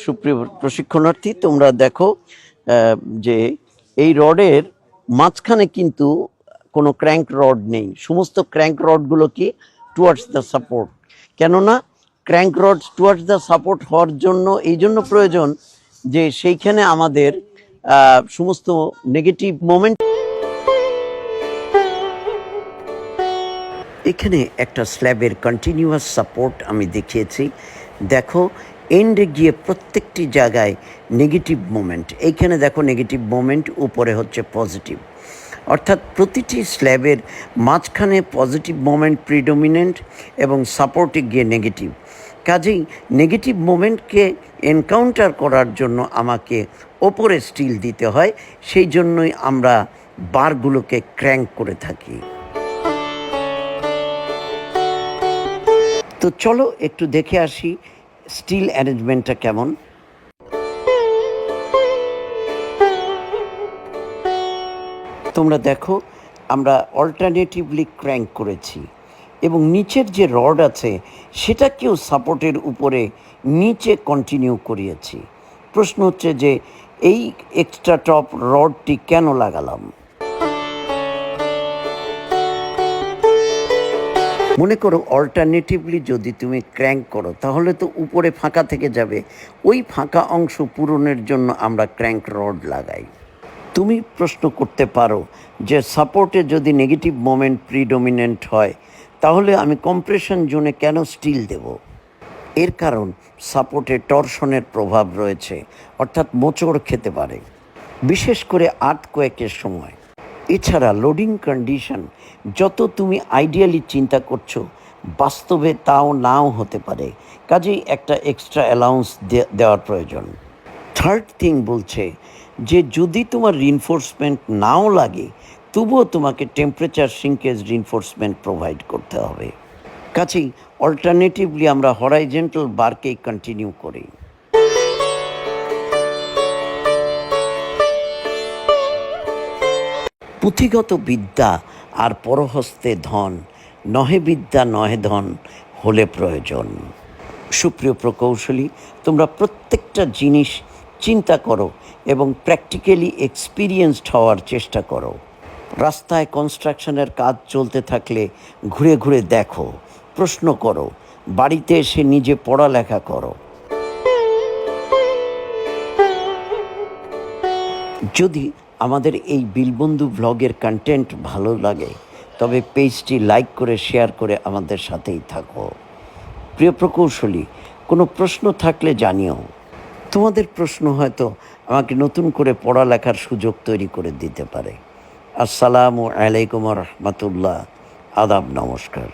সুপ্রিয় প্রশিক্ষণার্থী, তোমরা দেখো যে এই রডের মাঝখানে কিন্তু কোনো ক্র্যাঙ্ক রড নেই। সমস্ত ক্র্যাঙ্ক রডগুলো কি টুয়ার্ডস দ্য সাপোর্ট। কেননা crank rod towards the support হওয়ার জন্য এই জন্য প্রয়োজন যে সেইখানে আমাদের সমস্ত নেগেটিভ মোমেন্ট। এখানে একটা স্ল্যাবের কন্টিনিউয়াস সাপোর্ট আমি দেখিয়েছি। দেখো এন্ডে গিয়ে প্রত্যেকটি জায়গায় নেগেটিভ মোমেন্ট। এইখানে দেখো নেগেটিভ মোমেন্ট, উপরে হচ্ছে পজিটিভ, অর্থাৎ প্রতিটি স্ল্যাবের মাঝখানে পজিটিভ মোমেন্ট প্রিডোমিনেন্ট এবং সাপোর্টে গিয়ে নেগেটিভ। কাজেই নেগেটিভ মোমেন্টকে এনকাউন্টার করার জন্য আমাকে ওপরে স্টিল দিতে হয়, সেই জন্যই আমরা বারগুলোকে ক্র্যাঙ্ক করে থাকি। তো চলো একটু দেখে আসি স্টিল অ্যারেঞ্জমেন্টটা কেমন। তোমরা দেখো আমরা অল্টারনেটিভলি ক্র্যাঙ্ক করেছি এবং নিচের যে রড আছে সেটাকেও সাপোর্টের উপরে নিচে কন্টিনিউ করিয়েছি। প্রশ্ন হচ্ছে যে এই এক্সট্রা টপ রডটি কেন লাগালাম। মনে করো অল্টারনেটিভলি যদি তুমি ক্র্যাঙ্ক করো তাহলে তো উপরে ফাঁকা থেকে যাবে, ওই ফাঁকা অংশ পূরণের জন্য আমরা ক্র্যাঙ্ক রড লাগাই। তুমি প্রশ্ন করতে পারো যে সাপোর্টে যদি নেগেটিভ মোমেন্ট প্রিডোমিনেন্ট হয় তাহলে আমি কম্প্রেশন জোনে কেন স্টিল দেব। এর কারণ সাপোর্টে টরশনের প্রভাব রয়েছে, অর্থাৎ মোচড় খেতে পারে, বিশেষ করে আর্থকোয়েকের সময়। এছাড়া লোডিং কন্ডিশন যত তুমি আইডিয়ালি চিন্তা করছো বাস্তবে তাও নাও হতে পারে, কাজেই একটা এক্সট্রা অ্যালাউন্স দেওয়ার প্রয়োজন। থার্ড থিং বলছে যে যদি তোমার রিনফোর্সমেন্ট নাও লাগে তবুও তোমাকে টেম্পারেচার সিঙ্কেজ রিনফোর্সমেন্ট প্রোভাইড করতে হবে। কাজেই অল্টারনেটিভলি আমরা হরাইজন্টাল বারকেই কন্টিনিউ করি। পুঁথিগত বিদ্যা আর পরহস্তে ধন, নহে বিদ্যা নহে ধন হলে প্রয়োজন। সুপ্রিয় প্রকৌশলী, তোমরা প্রত্যেকটা জিনিস চিন্তা করো এবং প্র্যাকটিক্যালি এক্সপিরিয়েন্সড হওয়ার চেষ্টা করো। রাস্তায় কনস্ট্রাকশনের কাজ চলতে থাকলে ঘুরে ঘুরে দেখো, প্রশ্ন করো, বাড়িতে এসে নিজে পড়ালেখা করো। যদি আমাদের এই বিলবন্ধু ব্লগের কন্টেন্ট ভালো লাগে তবে পেজটি লাইক করে শেয়ার করে আমাদের সাথেই থাকো। প্রিয় প্রকৌশলী, কোনো প্রশ্ন থাকলে জানিও। তোমাদের প্রশ্ন হয়তো আমাকে নতুন করে পড়ালেখার সুযোগ তৈরি করে দিতে পারে। আসসালামু আলাইকুম রহমতুল্লাহ, আদাব, নমস্কার।